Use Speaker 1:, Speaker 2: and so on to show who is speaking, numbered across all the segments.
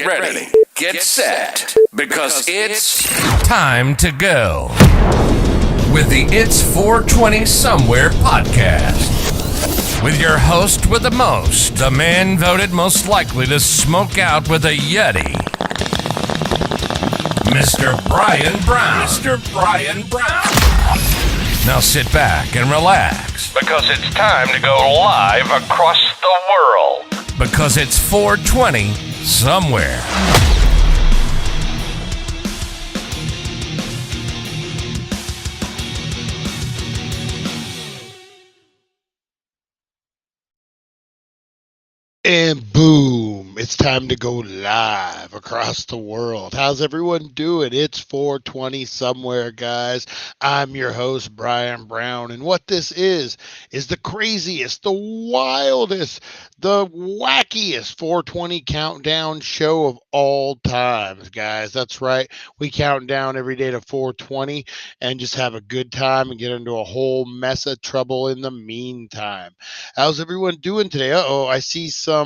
Speaker 1: Get ready. Get set. Because it's
Speaker 2: time to go with the It's 420 Somewhere podcast. With your host with the most, the man voted most likely to smoke out with a Yeti, Mr. Brian Brown. Mr. Brian Brown. Now sit back and relax, because it's time to go live across the world. Because it's 420 Somewhere.
Speaker 3: And boom, it's time to go live across the world. How's everyone doing? It's 420 Somewhere, guys. I'm your host, Brian Brown, and what this is the craziest, the wildest, the wackiest 420 countdown show of all times, guys. That's right. We count down every day to 420 and just have a good time and get into a whole mess of trouble in the meantime. How's everyone doing today? I see some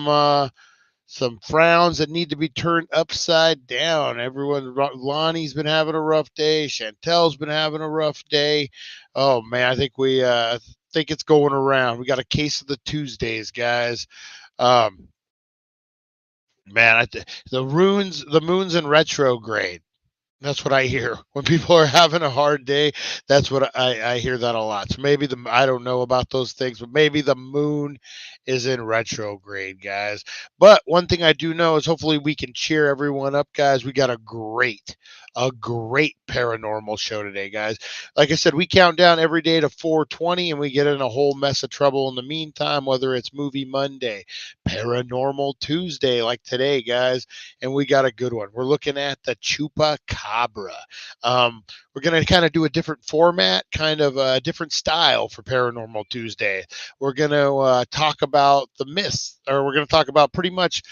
Speaker 3: frowns that need to be turned upside down. Lonnie's been having a rough day. Chantel's been having a rough day. Oh man, I think think it's going around. We got a case of the Tuesdays, guys. The moon's in retrograde. That's what I hear when people are having a hard day. That's what I hear that a lot. So maybe I don't know about those things, but maybe the moon is in retrograde, guys. But one thing I do know is hopefully we can cheer everyone up, guys. We got a great paranormal show today, guys. Like I said, we count down every day to 420 and we get in a whole mess of trouble in the meantime, whether it's Movie Monday, Paranormal Tuesday, like today, guys. And we got a good one. We're looking at the Chupacabra. We're going to kind of do a different format, kind of a different style for Paranormal Tuesday. We're going to talk about the myths, or we're going to talk about pretty much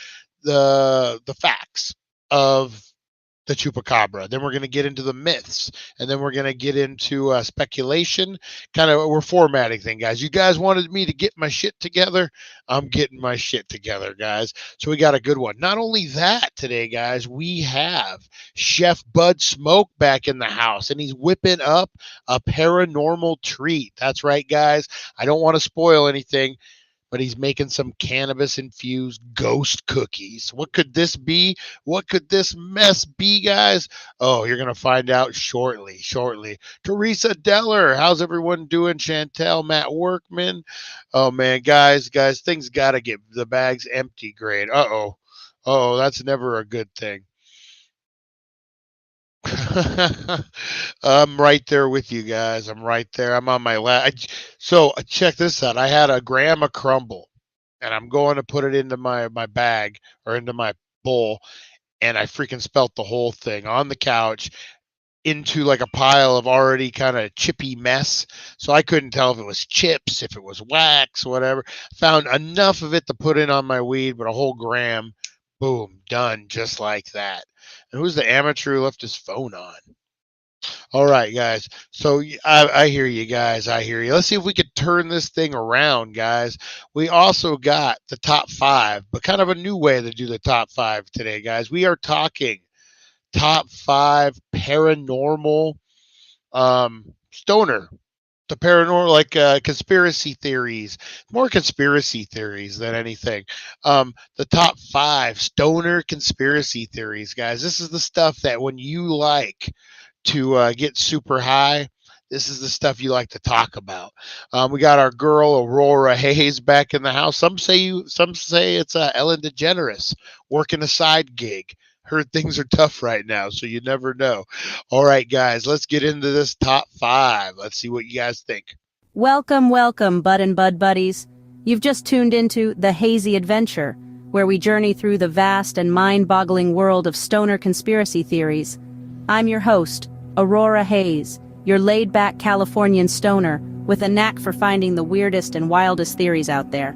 Speaker 3: the facts of the Chupacabra. Then we're going to get into the myths, and then we're going to get into speculation. We're formatting thing, guys. You guys wanted me to get my shit together. I'm getting my shit together, guys. So we got a good one. Not only that today, guys, we have Chef Bud Smoke back in the house, and he's whipping up a paranormal treat. That's right, guys. I don't want to spoil anything, but he's making some cannabis-infused ghost cookies. What could this be? What could this mess be, guys? Oh, you're going to find out shortly. Teresa Deller, how's everyone doing? Chantel, Matt Workman. Oh, man, guys, things got to get the bags empty grade. Uh-oh. Oh, that's never a good thing. I'm right there with you guys. I'm right there. I'm on my last. So check this out. I had a gram of crumble, and I'm going to put it into my bag or into my bowl, and I freaking spelt the whole thing on the couch into like a pile of already kind of chippy mess. So I couldn't tell if it was chips, if it was wax, whatever. Found enough of it to put in on my weed, but a whole gram, boom, done just like that. And who's the amateur who left his phone on? All right, guys. So I hear you, guys. I hear you. Let's see if we could turn this thing around, guys. We also got the top 5, but kind of a new way to do the top 5 today, guys. We are talking top 5 paranormal stoner. The paranormal, like conspiracy theories, more conspiracy theories than anything. The top 5 stoner conspiracy theories, guys. This is the stuff that when you like to get super high, this is the stuff you like to talk about. We got our girl Aurora Hayes back in the house. Some say it's Ellen DeGeneres working a side gig. Heard things are tough right now, so you never know. All right, guys, let's get into this top 5. Let's see what you guys think.
Speaker 4: Welcome, Bud and Bud Buddies. You've just tuned into The Hazy Adventure, where we journey through the vast and mind-boggling world of stoner conspiracy theories. I'm your host, Aurora Hayes, your laid-back Californian stoner with a knack for finding the weirdest and wildest theories out there.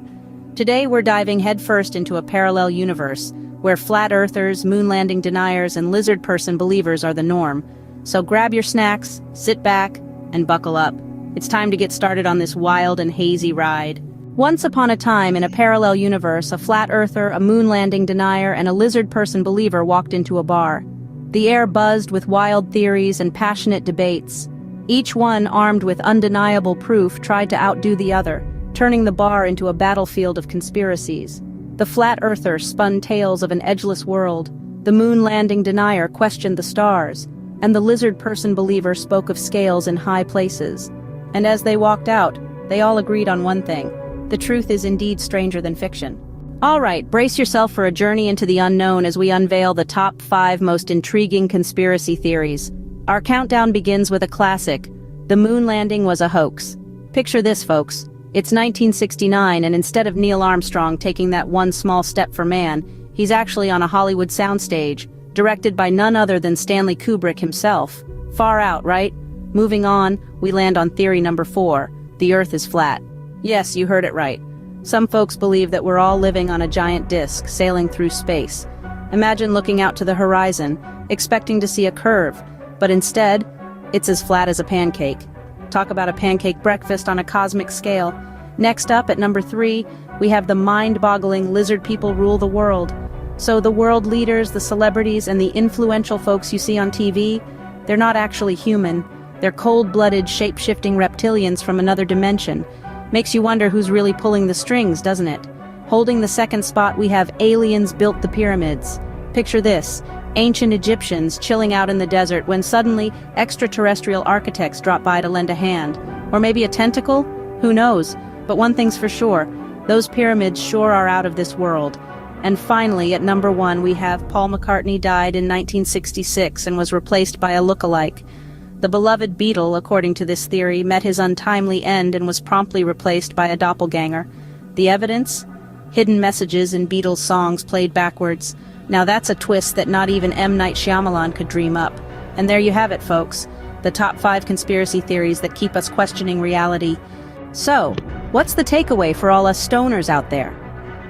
Speaker 4: Today we're diving headfirst into a parallel universe, where flat earthers, moon landing deniers, and lizard person believers are the norm. So grab your snacks, sit back, and buckle up. It's time to get started on this wild and hazy ride. Once upon a time, in a parallel universe, a flat earther, a moon landing denier, and a lizard person believer walked into a bar. The air buzzed with wild theories and passionate debates. Each one, armed with undeniable proof, tried to outdo the other, turning the bar into a battlefield of conspiracies. The flat earther spun tales of an edgeless world, the moon landing denier questioned the stars, and the lizard person believer spoke of scales in high places. And as they walked out, they all agreed on one thing: the truth is indeed stranger than fiction. All right, brace yourself for a journey into the unknown as we unveil the top 5 most intriguing conspiracy theories. Our countdown begins with a classic: the moon landing was a hoax. Picture this, folks. It's 1969, and instead of Neil Armstrong taking that one small step for man, he's actually on a Hollywood soundstage, directed by none other than Stanley Kubrick himself. Far out, right? Moving on, we land on theory number 4: the Earth is flat. Yes, you heard it right. Some folks believe that we're all living on a giant disk, sailing through space. Imagine looking out to the horizon, expecting to see a curve, but instead, it's as flat as a pancake. Talk about a pancake breakfast on a cosmic scale. Next up, at number 3, we have the mind-boggling lizard people rule the world. So the world leaders, the celebrities, and the influential folks you see on TV, they're not actually human. They're cold-blooded, shape-shifting reptilians from another dimension. Makes you wonder who's really pulling the strings, doesn't it? Holding the second spot, we have aliens built the pyramids. Picture this: ancient Egyptians chilling out in the desert when suddenly extraterrestrial architects drop by to lend a hand. Or maybe a tentacle? Who knows? But one thing's for sure, those pyramids sure are out of this world. And finally, at number 1, we have Paul McCartney died in 1966 and was replaced by a look-alike. The beloved Beatle, according to this theory, met his untimely end and was promptly replaced by a doppelganger. The evidence? Hidden messages in Beatles' songs played backwards. Now that's a twist that not even M. Night Shyamalan could dream up. And there you have it, folks. The top 5 conspiracy theories that keep us questioning reality. So, what's the takeaway for all us stoners out there?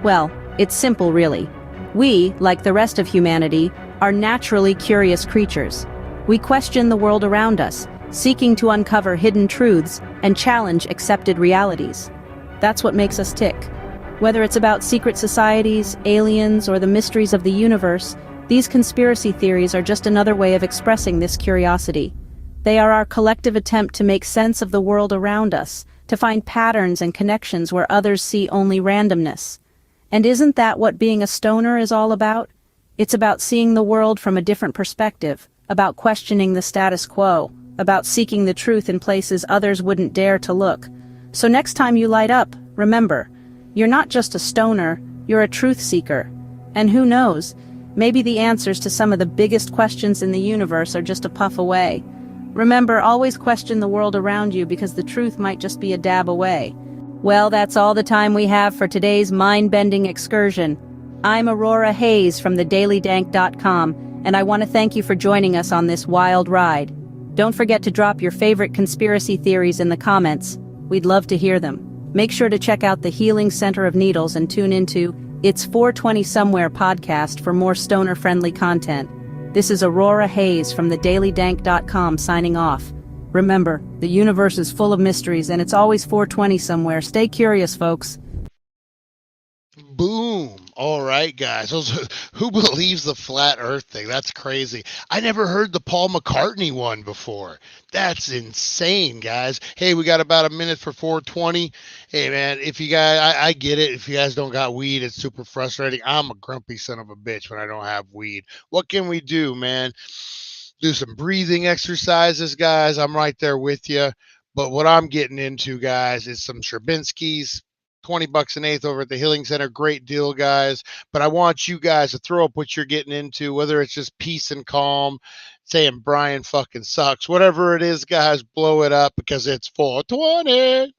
Speaker 4: Well, it's simple, really. We, like the rest of humanity, are naturally curious creatures. We question the world around us, seeking to uncover hidden truths and challenge accepted realities. That's what makes us tick. Whether it's about secret societies, aliens, or the mysteries of the universe, these conspiracy theories are just another way of expressing this curiosity. They are our collective attempt to make sense of the world around us, to find patterns and connections where others see only randomness. And isn't that what being a stoner is all about? It's about seeing the world from a different perspective, about questioning the status quo, about seeking the truth in places others wouldn't dare to look. So next time you light up, remember, you're not just a stoner, you're a truth seeker. And who knows, maybe the answers to some of the biggest questions in the universe are just a puff away. Remember, always question the world around you because the truth might just be a dab away. Well, that's all the time we have for today's mind-bending excursion. I'm Aurora Hayes from thedailydank.com, and I want to thank you for joining us on this wild ride. Don't forget to drop your favorite conspiracy theories in the comments. We'd love to hear them. Make sure to check out the Healing Center of Needles and tune into It's 420 Somewhere podcast for more stoner-friendly content. This is Aurora Hayes from thedailydank.com signing off. Remember, the universe is full of mysteries and it's always 420 somewhere. Stay curious, folks.
Speaker 3: Boom. All right, guys. Who believes the flat earth thing? That's crazy. I never heard the Paul McCartney one before. That's insane, guys. Hey, we got about a minute for 420. Hey, man, if you guys, I get it. If you guys don't got weed, it's super frustrating. I'm a grumpy son of a bitch when I don't have weed. What can we do, man? Do some breathing exercises, guys. I'm right there with you. But what I'm getting into, guys, is some Sherbinskis. $20 an eighth over at the Healing Center. Great deal, guys. But I want you guys to throw up what you're getting into, whether it's just peace and calm, saying Brian fucking sucks, whatever it is, guys, blow it up because it's 420.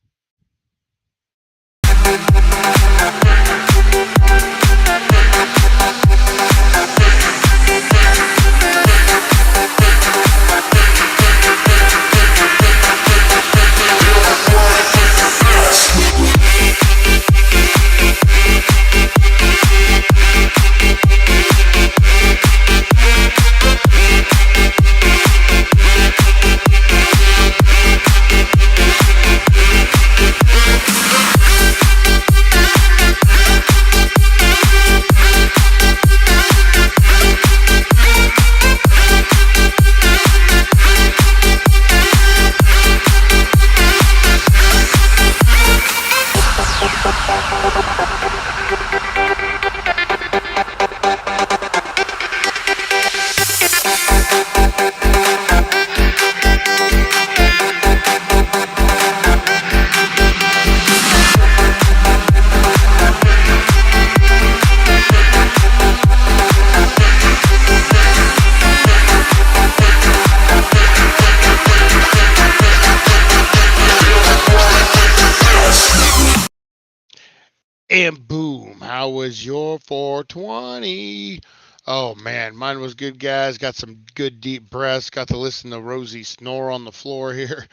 Speaker 3: And boom, how was your 420? Oh man, mine was good, guys. Got some good deep breaths. Got to listen to Rosie snore on the floor here,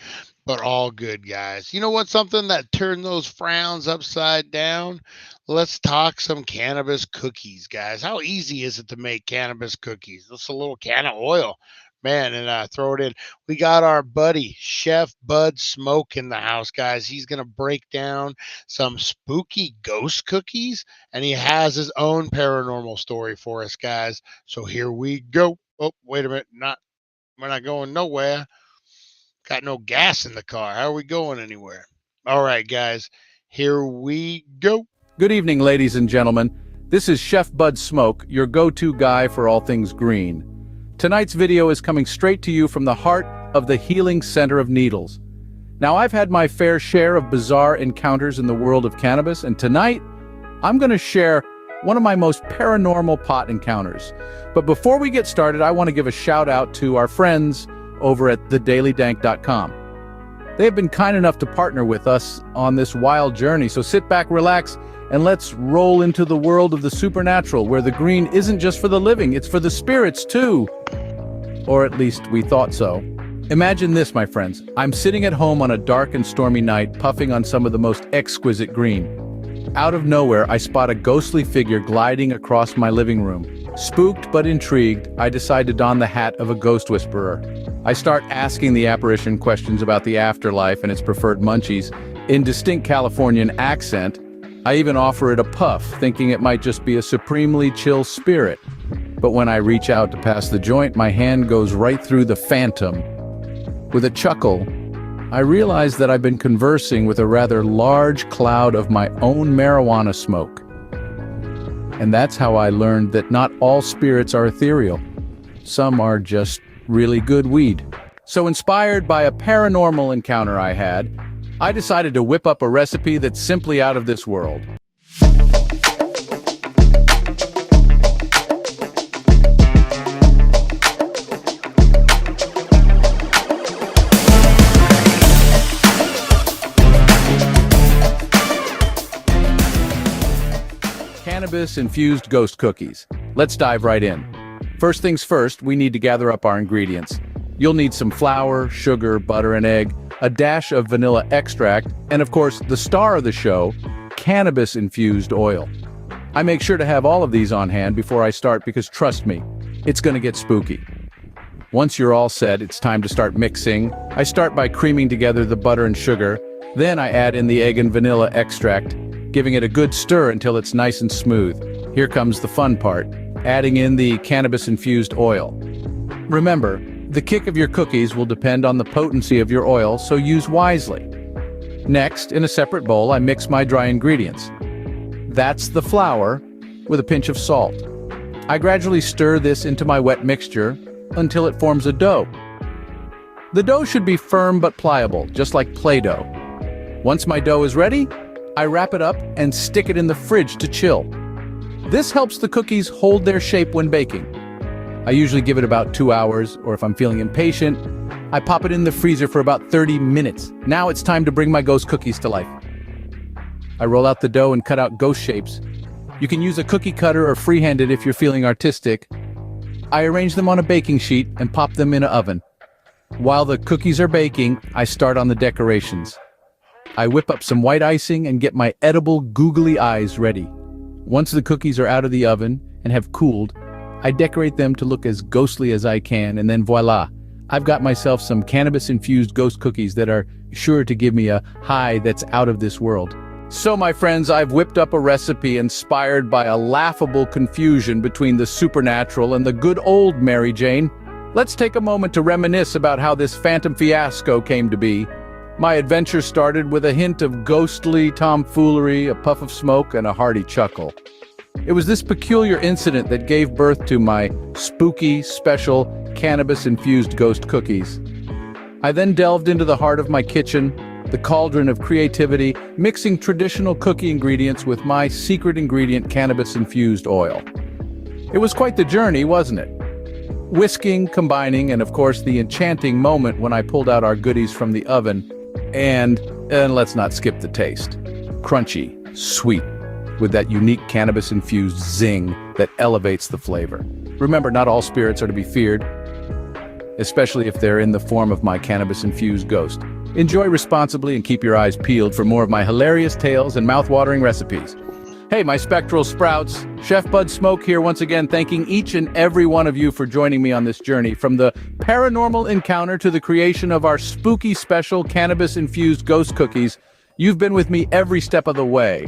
Speaker 3: but all good, guys. You know what? Something that turned those frowns upside down? Let's talk some cannabis cookies, guys. How easy is it to make cannabis cookies? Just a little can of oil, man, and throw it in. We got our buddy Chef Bud Smoke in the house, guys. He's gonna break down some spooky ghost cookies, and he has his own paranormal story for us, guys. So here we go. Oh, wait a minute, we're not going nowhere. Got no gas in the car. How are we going anywhere? All right, guys, here we go.
Speaker 5: Good evening, ladies and gentlemen. This is Chef Bud Smoke, your go-to guy for all things green. Tonight's video is coming straight to you from the heart of the healing center of needles. Now, I've had my fair share of bizarre encounters in the world of cannabis, and tonight, I'm going to share one of my most paranormal pot encounters. But before we get started, I want to give a shout out to our friends over at thedailydank.com. They have been kind enough to partner with us on this wild journey, so sit back, relax, and let's roll into the world of the supernatural, where the green isn't just for the living, it's for the spirits too. Or at least we thought so. Imagine this, my friends. I'm sitting at home on a dark and stormy night, puffing on some of the most exquisite green. Out of nowhere, I spot a ghostly figure gliding across my living room. Spooked but intrigued, I decide to don the hat of a ghost whisperer. I start asking the apparition questions about the afterlife and its preferred munchies in distinct Californian accent. I even offer it a puff, thinking it might just be a supremely chill spirit. But when I reach out to pass the joint, my hand goes right through the phantom. With a chuckle, I realize that I've been conversing with a rather large cloud of my own marijuana smoke. And that's how I learned that not all spirits are ethereal. Some are just really good weed. So inspired by a paranormal encounter I had, I decided to whip up a recipe that's simply out of this world. Cannabis-infused ghost cookies. Let's dive right in. First things first, we need to gather up our ingredients. You'll need some flour, sugar, butter, and egg, a dash of vanilla extract, and of course, the star of the show, cannabis-infused oil. I make sure to have all of these on hand before I start because trust me, it's gonna get spooky. Once you're all set, it's time to start mixing. I start by creaming together the butter and sugar, then I add in the egg and vanilla extract, giving it a good stir until it's nice and smooth. Here comes the fun part, adding in the cannabis-infused oil. Remember, the kick of your cookies will depend on the potency of your oil, so use wisely. Next, in a separate bowl, I mix my dry ingredients. That's the flour with a pinch of salt. I gradually stir this into my wet mixture until it forms a dough. The dough should be firm but pliable, just like Play-Doh. Once my dough is ready, I wrap it up and stick it in the fridge to chill. This helps the cookies hold their shape when baking. I usually give it about 2 hours, or if I'm feeling impatient, I pop it in the freezer for about 30 minutes. Now it's time to bring my ghost cookies to life. I roll out the dough and cut out ghost shapes. You can use a cookie cutter or freehand it if you're feeling artistic. I arrange them on a baking sheet and pop them in an oven. While the cookies are baking, I start on the decorations. I whip up some white icing and get my edible googly eyes ready. Once the cookies are out of the oven and have cooled, I decorate them to look as ghostly as I can, and then voila, I've got myself some cannabis-infused ghost cookies that are sure to give me a high that's out of this world. So, my friends, I've whipped up a recipe inspired by a laughable confusion between the supernatural and the good old Mary Jane. Let's take a moment to reminisce about how this phantom fiasco came to be. My adventure started with a hint of ghostly tomfoolery, a puff of smoke, and a hearty chuckle. It was this peculiar incident that gave birth to my spooky, special, cannabis-infused ghost cookies. I then delved into the heart of my kitchen, the cauldron of creativity, mixing traditional cookie ingredients with my secret ingredient, cannabis-infused oil. It was quite the journey, wasn't it? Whisking, combining, and of course the enchanting moment when I pulled out our goodies from the oven, and let's not skip the taste. Crunchy, sweet, with that unique cannabis-infused zing that elevates the flavor. Remember, not all spirits are to be feared, especially if they're in the form of my cannabis-infused ghost. Enjoy responsibly and keep your eyes peeled for more of my hilarious tales and mouth-watering recipes. Hey, my spectral sprouts, Chef Bud Smoke here once again, thanking each and every one of you for joining me on this journey, from the paranormal encounter to the creation of our spooky special cannabis-infused ghost cookies. You've been with me every step of the way.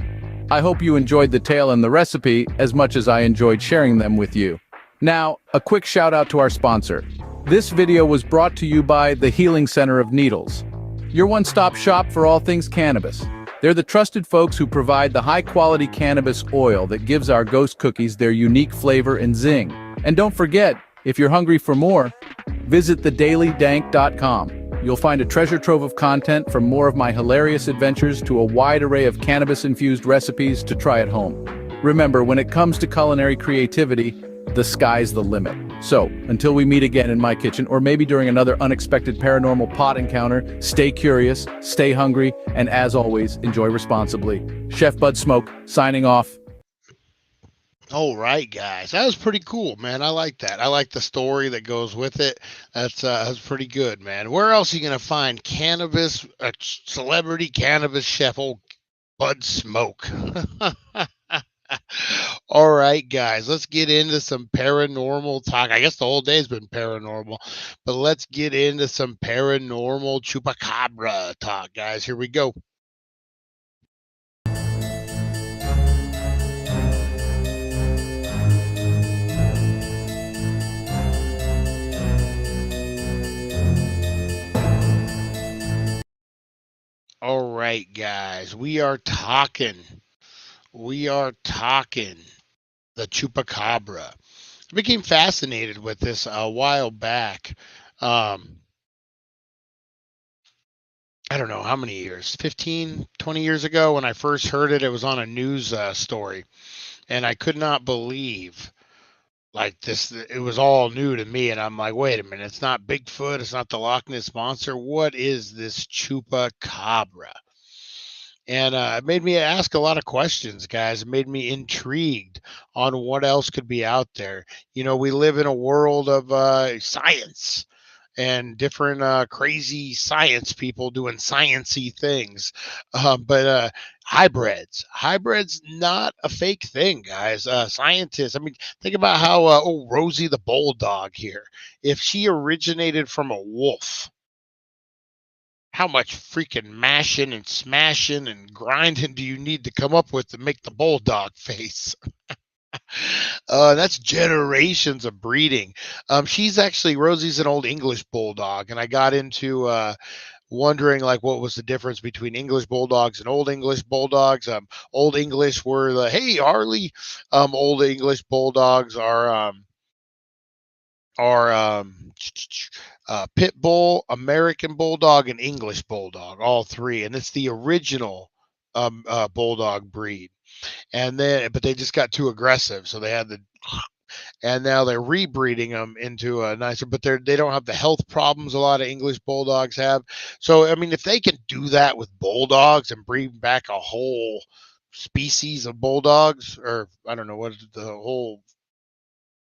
Speaker 5: I hope you enjoyed the tale and the recipe as much as I enjoyed sharing them with you. Now, a quick shout out to our sponsor. This video was brought to you by the Healing Center of Needles, your one-stop shop for all things cannabis. They're the trusted folks who provide the high-quality cannabis oil that gives our ghost cookies their unique flavor and zing. And don't forget, if you're hungry for more, visit thedailydank.com. You'll find a treasure trove of content, from more of my hilarious adventures to a wide array of cannabis-infused recipes to try at home. Remember, when it comes to culinary creativity, the sky's the limit. So, until we meet again in my kitchen, or maybe during another unexpected paranormal pot encounter, stay curious, stay hungry, and as always, enjoy responsibly. Chef Bud Smoke, signing off.
Speaker 3: All right, guys, that was pretty cool, man. I like that. I like the story that goes with it. That's pretty good, man. Where else are you gonna find cannabis, a celebrity cannabis chef, old Bud Smoke? All right, guys, let's get into some paranormal talk. I guess the whole day's been paranormal, but let's get into some paranormal chupacabra talk, guys. Here we go. All right, guys, we are talking the chupacabra. I became fascinated with this a while back. I don't know how many years, 15, 20 years ago, when I first heard it. It was on a news story, and I could not believe, like, this. It was all new to me, and I'm like, wait a minute, it's not Bigfoot, it's not the Loch Ness monster. What is this chupacabra? And it made me ask a lot of questions, guys. It made me intrigued on what else could be out there. You know, we live in a world of science and different crazy science people doing sciency things. But hybrids, not a fake thing, guys. Scientists, I mean, think about how Rosie the bulldog here, if she originated from a wolf, how much freaking mashing and smashing and grinding do you need to come up with to make the bulldog face? That's generations of breeding. Rosie's an old English bulldog, and I got into wondering, like, what was the difference between English bulldogs and old English bulldogs. Old English were the, hey Harley. Old English bulldogs are pit bull, American bulldog, and English bulldog, all three, and it's the original bulldog breed. But they just got too aggressive, so they had and now they're rebreeding them into a nicer, but they don't have the health problems a lot of English bulldogs have. So I mean, if they can do that with bulldogs and bring back a whole species of bulldogs, or I don't know what the whole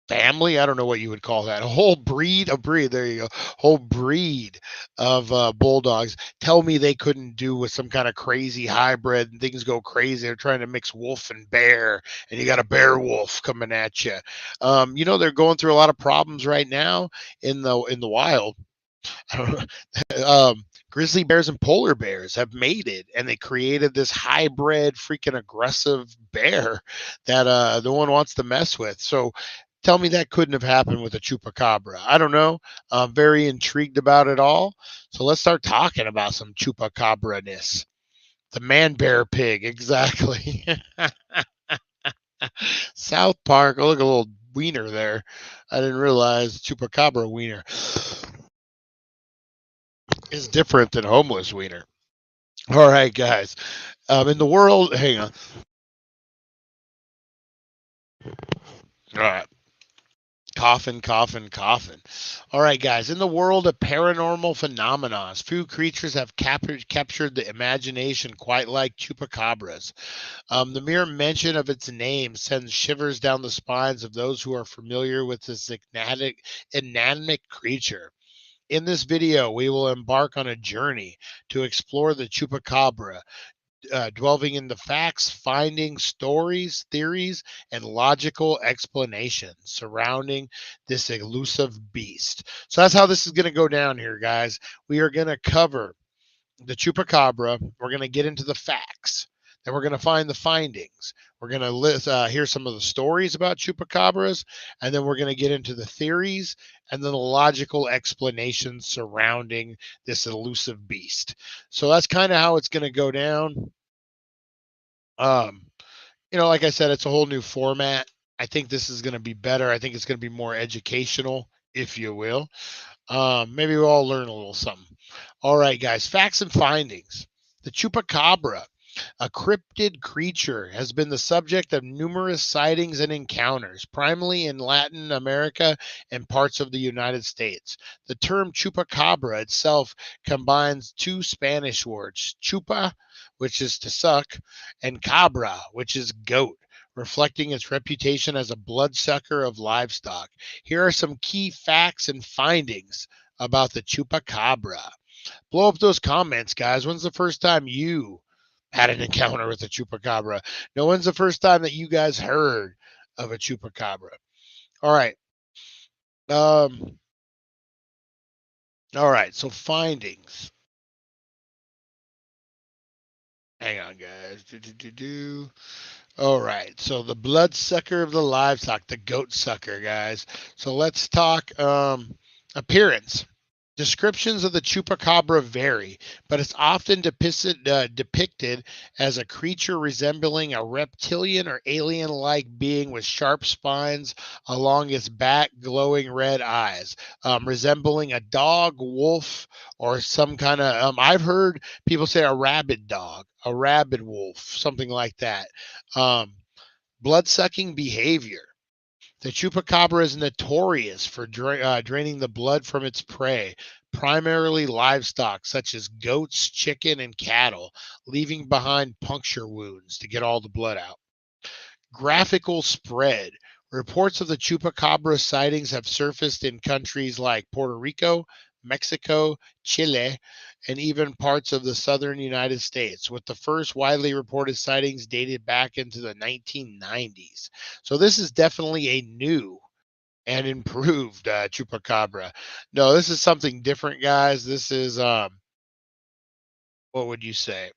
Speaker 3: family, I don't know what you would call that, a breed, there you go, whole breed of bulldogs. Tell me they couldn't do with some kind of crazy hybrid and things go crazy. They're trying to mix wolf and bear, and you got a bear wolf coming at you. You know, they're going through a lot of problems right now in the wild. Grizzly bears and polar bears have mated, and they created this hybrid freaking aggressive bear that no one wants to mess with. So tell me that couldn't have happened with a chupacabra. I don't know. I'm very intrigued about it all. So let's start talking about some chupacabra-ness. The man bear pig, exactly. South Park. Oh, look, a little wiener there. I didn't realize chupacabra wiener is different than homeless wiener. All right, guys. In the world, hang on. All right. Coffin, coffin, coffin. All right, guys. In the world of paranormal phenomena, few creatures have captured the imagination quite like chupacabras. The mere mention of its name sends shivers down the spines of those who are familiar with this inanimate creature. In this video, we will embark on a journey to explore the chupacabra, delving into facts, findings, stories, theories, and logical explanations surrounding this elusive beast. So that's how this is going to go down here, guys. We are going to cover the chupacabra. We're going to get into the facts. Then we're going to find the findings. We're going to hear some of the stories about chupacabras, and then we're going to get into the theories and then the logical explanations surrounding this elusive beast. So that's kind of how it's going to go down. Like I said, it's a whole new format. I think this is going to be better. I think it's going to be more educational, if you will. Maybe we'll all learn a little something. All right, guys, facts and findings. The chupacabra, a cryptid creature, has been the subject of numerous sightings and encounters, primarily in Latin America and parts of the United States. The term chupacabra itself combines two Spanish words, chupa, which is to suck, and cabra, which is goat, reflecting its reputation as a bloodsucker of livestock. Here are some key facts and findings about the chupacabra. Blow up those comments, guys. When's the first time you had an encounter with a chupacabra? No, when's the first time that you guys heard of a chupacabra? All right. All right. So findings. Hang on, guys. All right. So the bloodsucker of the livestock, the goat sucker, guys. So let's talk appearance. Descriptions of the chupacabra vary, but it's often depicted as a creature resembling a reptilian or alien-like being with sharp spines along its back, glowing red eyes, resembling a dog, wolf, or some kind of, I've heard people say a rabid dog, a rabid wolf, something like that. Blood-sucking behavior. The chupacabra is notorious for draining the blood from its prey, primarily livestock such as goats, chicken, and cattle, leaving behind puncture wounds to get all the blood out. Graphical spread. Reports of the chupacabra sightings have surfaced in countries like Puerto Rico, Mexico, Chile, and even parts of the southern United States, with the first widely reported sightings dated back into the 1990s. So this is definitely a new and improved chupacabra. No, this is something different, guys. This is, what would you say?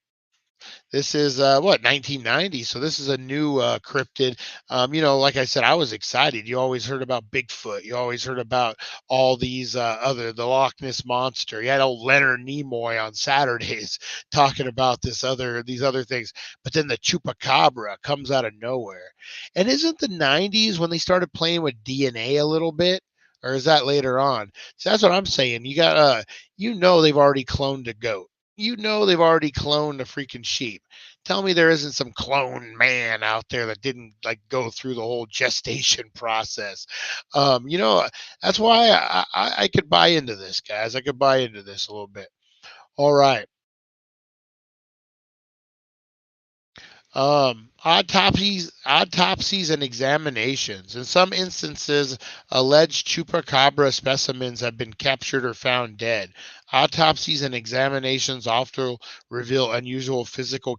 Speaker 3: This is 1990. So this is a new cryptid. Like I said, I was excited. You always heard about Bigfoot. You always heard about all these the Loch Ness monster. You had old Leonard Nimoy on Saturdays talking about these other things. But then the chupacabra comes out of nowhere. And isn't the 90s when they started playing with DNA a little bit? Or is that later on? So that's what I'm saying. You got they've already cloned a goat. They've already cloned a freaking sheep. Tell me there isn't some clone man out there that didn't go through the whole gestation process. That's why I could buy into this, guys. I could buy into this a little bit. All right. Autopsies and examinations. In some instances, alleged chupacabra specimens have been captured or found dead. Autopsies and examinations often reveal unusual physical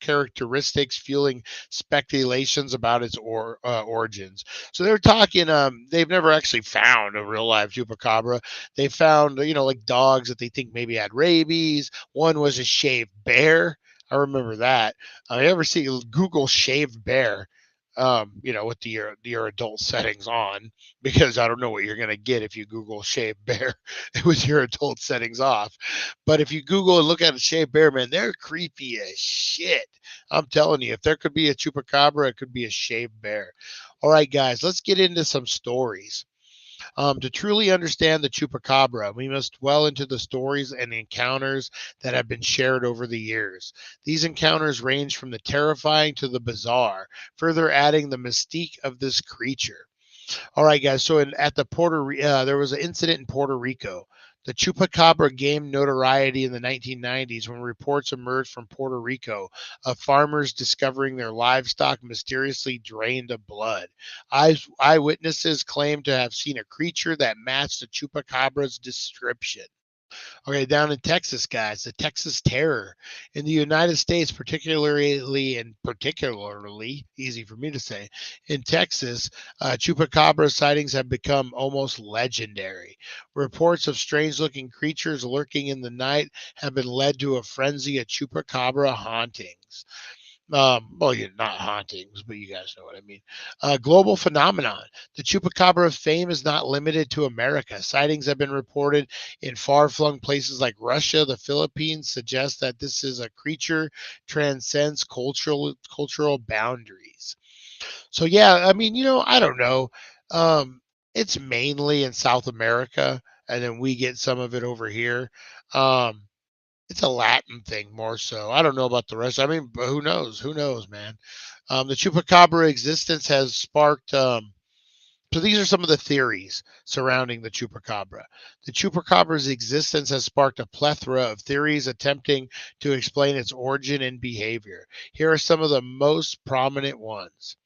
Speaker 3: characteristics, fueling speculations about its origins. So they're talking, they've never actually found a real live chupacabra. They found, like dogs that they think maybe had rabies. One was a shaved bear. I remember that. You ever see Google shaved bear, with your adult settings on, because I don't know what you're going to get if you Google shaved bear with your adult settings off. But if you Google and look at a shaved bear, man, they're creepy as shit. I'm telling you, if there could be a chupacabra, it could be a shaved bear. All right, guys, let's get into some stories. To truly understand the chupacabra, we must dwell into the stories and encounters that have been shared over the years. These encounters range from the terrifying to the bizarre, further adding the mystique of this creature. All right, guys. So at the there was an incident in Puerto Rico. The Chupacabra gained notoriety in the 1990s when reports emerged from Puerto Rico of farmers discovering their livestock mysteriously drained of blood. Eyewitnesses claimed to have seen a creature that matched the Chupacabra's description. Okay, down in Texas, guys, the Texas Terror in the United States, particularly easy for me to say, in Texas, chupacabra sightings have become almost legendary. Reports of strange-looking creatures lurking in the night have been led to a frenzy of chupacabra hauntings. Well, yeah, not hauntings, but you guys know what I mean. Global phenomenon. The chupacabra fame is not limited to America. Sightings have been reported in far-flung places like Russia. The Philippines suggest that this is a creature transcends cultural boundaries. So yeah, I mean, I don't know. It's mainly in South America, and then we get some of it over here. Um, it's a Latin thing more so. I don't know about the rest. I mean, but who knows? Who knows, man? The chupacabra existence has sparked. So these are some of the theories surrounding the chupacabra. The chupacabra's existence has sparked a plethora of theories attempting to explain its origin and behavior. Here are some of the most prominent ones.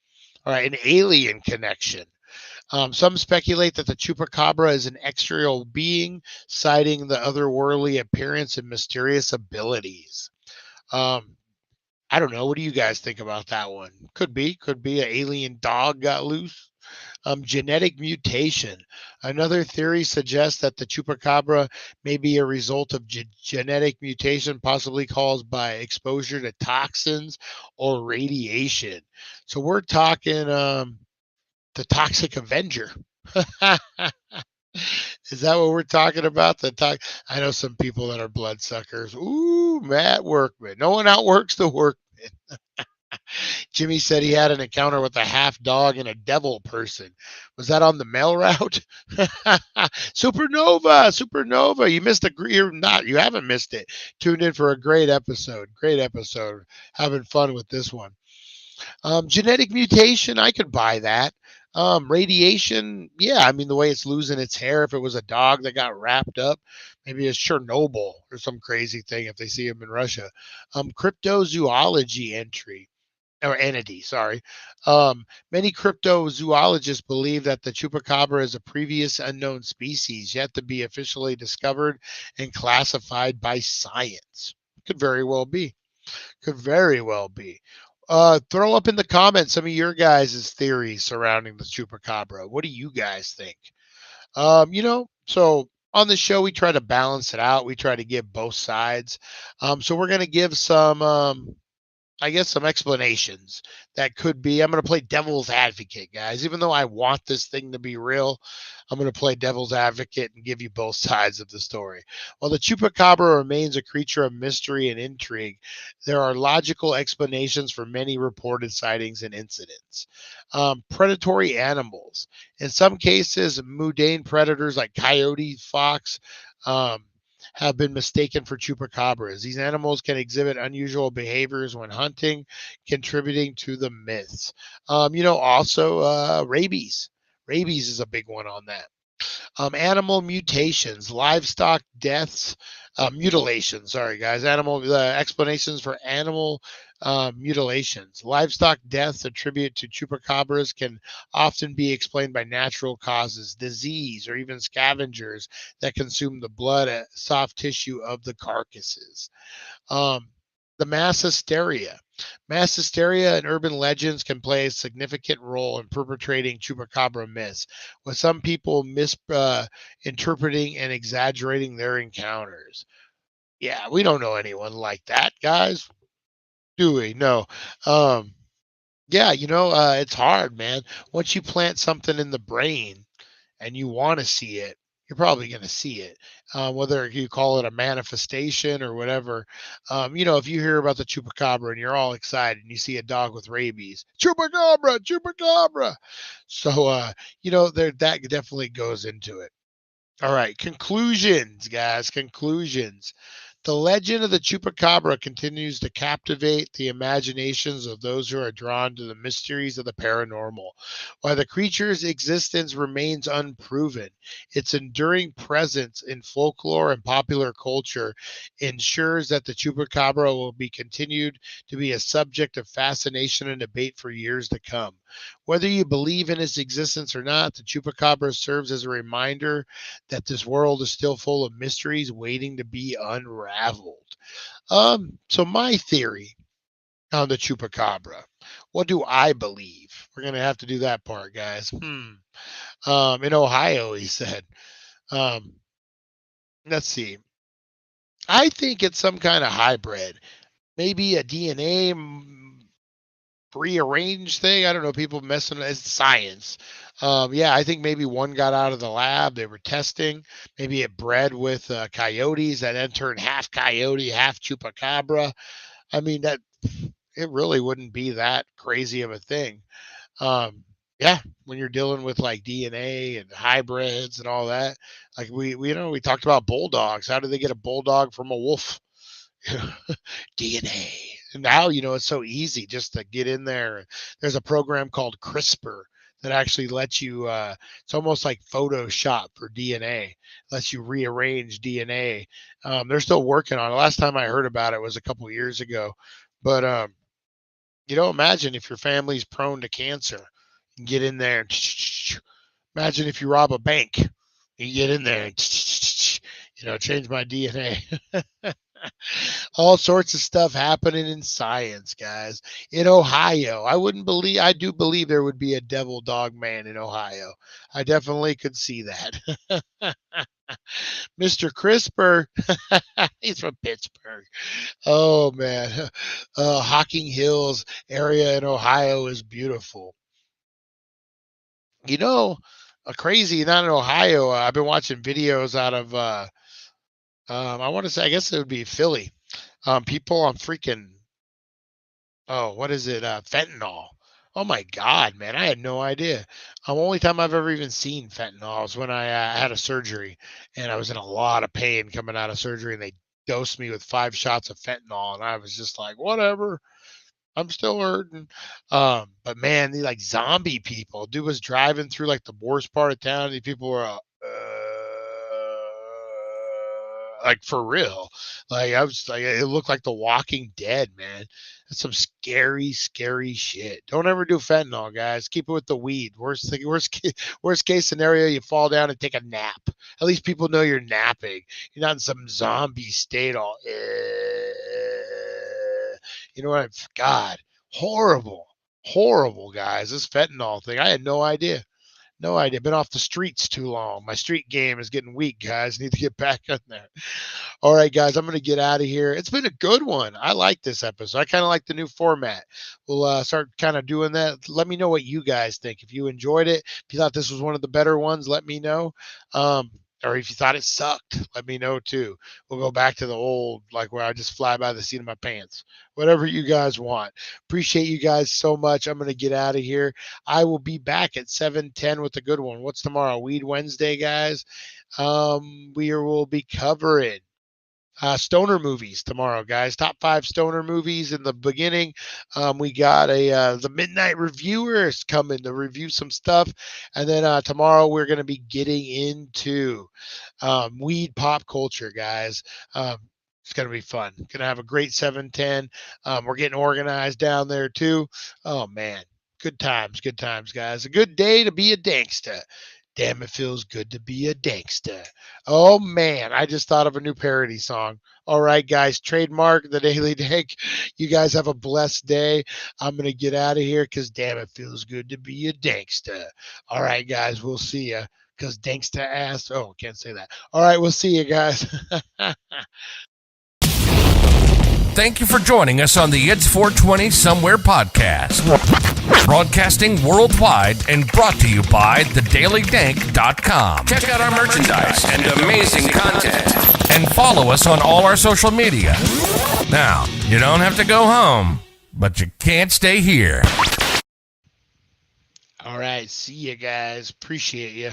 Speaker 3: All right, an alien connection. Some speculate that the chupacabra is an extraterrestrial being, citing the otherworldly appearance and mysterious abilities. Um, I don't know. What do you guys think about that one? Could be an alien dog got loose. Genetic mutation. Another theory suggests that the chupacabra may be a result of genetic mutation, possibly caused by exposure to toxins or radiation. So we're talking the Toxic Avenger. Is that what we're talking about? I know some people that are bloodsuckers. Ooh, Matt Workman. No one outworks the workman. Jimmy said he had an encounter with a half dog and a devil person. Was that on the mail route? Supernova. You missed you're not, you haven't missed it. Tuned in for a great episode. Great episode. Having fun with this one. Genetic mutation, I could buy that. Radiation, yeah, I mean, the way it's losing its hair, if it was a dog that got wrapped up, maybe it's Chernobyl or some crazy thing if they see him in Russia. Cryptozoology entry or entity, sorry. Many cryptozoologists believe that the chupacabra is a previous unknown species yet to be officially discovered and classified by science. Could very well be. Could very well be. Throw up in the comments some of your guys' theories surrounding the chupacabra. What do you guys think? So on the show we try to balance it out. We try to give both sides. So we're gonna give some I guess some explanations that could be. I'm going to play devil's advocate, guys. Even though I want this thing to be real, I'm going to play devil's advocate and give you both sides of the story. While the chupacabra remains a creature of mystery and intrigue, there are logical explanations for many reported sightings and incidents. Predatory animals. In some cases, mundane predators like coyote, fox, have been mistaken for chupacabras. These animals can exhibit unusual behaviors when hunting, contributing to the myths. Also rabies. Rabies is a big one on that. Animal mutations, livestock deaths, mutilations. Sorry, guys. Explanations for animal mutilations. Livestock deaths attributed to chupacabras can often be explained by natural causes, disease, or even scavengers that consume the blood, soft tissue of the carcasses. The mass hysteria. Mass hysteria and urban legends can play a significant role in perpetrating chupacabra myths, with some people misinterpreting and exaggerating their encounters. Yeah, we don't know anyone like that, guys. Do we? No. Um, yeah, it's hard, man. Once you plant something in the brain and you want to see it, you're probably going to see it. Whether you call it a manifestation or whatever. If you hear about the chupacabra and you're all excited and you see a dog with rabies, chupacabra, chupacabra. So, that definitely goes into it. All right, conclusions, guys. Conclusions. The legend of the Chupacabra continues to captivate the imaginations of those who are drawn to the mysteries of the paranormal. While the creature's existence remains unproven, its enduring presence in folklore and popular culture ensures that the Chupacabra will be continued to be a subject of fascination and debate for years to come. Whether you believe in its existence or not, the Chupacabra serves as a reminder that this world is still full of mysteries waiting to be unraveled. So my theory on the Chupacabra, what do I believe? We're gonna have to do that part, guys. In Ohio, he said. Um, let's see. I think it's some kind of hybrid, maybe a DNA rearranged thing. I don't know. People messing. It's science. Yeah, I think maybe one got out of the lab. They were testing. Maybe it bred with coyotes that then turned half coyote, half chupacabra. I mean, that it really wouldn't be that crazy of a thing. Yeah, when you're dealing with like DNA and hybrids and all that, like we talked about bulldogs. How do they get a bulldog from a wolf? DNA. And now, it's so easy just to get in there. There's a program called CRISPR that actually lets you, it's almost like Photoshop for DNA, lets you rearrange DNA. They're still working on it. Last time I heard about it was a couple years ago. But, imagine if your family's prone to cancer, you get in there. Imagine if you rob a bank, you get in there and, change my DNA. All sorts of stuff happening in science, guys. In Ohio, I do believe there would be a devil dog man in Ohio. I definitely could see that. Mr. CRISPR, he's from Pittsburgh. Oh, man. Hocking Hills area in Ohio is beautiful. Crazy, not in Ohio. I've been watching videos out of, I want to say, I guess it would be Philly. People on freaking, what is it? Fentanyl. Oh my God, man. I had no idea. Only time I've ever even seen fentanyl was when I had a surgery and I was in a lot of pain coming out of surgery and they dosed me with 5 shots of fentanyl. And I was just like, whatever. I'm still hurting. But man, these like zombie people. Dude was driving through like the worst part of town. These people were like for real. Like I was like, it looked like The Walking Dead, man. That's some scary, scary shit. Don't ever do fentanyl, guys. Keep it with the weed. Worst case scenario, you fall down and take a nap. At least people know you're napping. You're not in some zombie state all. You know what? God, horrible, guys. This fentanyl thing. I had no idea. No idea. Been off the streets too long. My street game is getting weak, guys. Need to get back on there. All right, guys, I'm going to get out of here. It's been a good one. I like this episode. I kind of like the new format. We'll start kind of doing that. Let me know what you guys think. If you enjoyed it, if you thought this was one of the better ones, let me know. Or if you thought it sucked, let me know too. We'll go back to the old, like where I just fly by the seat of my pants. Whatever you guys want. Appreciate you guys so much. I'm going to get out of here. I will be back at 7:10 with a good one. What's tomorrow? Weed Wednesday, guys. We will be covering stoner movies tomorrow, guys. Top 5 stoner movies. In the beginning, we got the Midnight Reviewers coming to review some stuff, and then tomorrow we're going to be getting into weed pop culture, guys. It's going to be fun. Going to have a great 7:10. We're getting organized down there too. Oh man, good times, guys. A good day to be a dankster. Damn, it feels good to be a dankster. Oh, man, I just thought of a new parody song. All right, guys, trademark the Daily Dank. You guys have a blessed day. I'm going to get out of here because, damn, it feels good to be a dankster. All right, guys, we'll see you because dankster ass. Oh, can't say that. All right, we'll see you guys.
Speaker 2: Thank you for joining us on the It's 420 Somewhere podcast. Broadcasting worldwide and brought to you by thedailydank.com.
Speaker 1: Check out our merchandise and amazing content.
Speaker 2: And follow us on all our social media. Now, you don't have to go home, but you can't stay here.
Speaker 3: All right, see you guys. Appreciate you.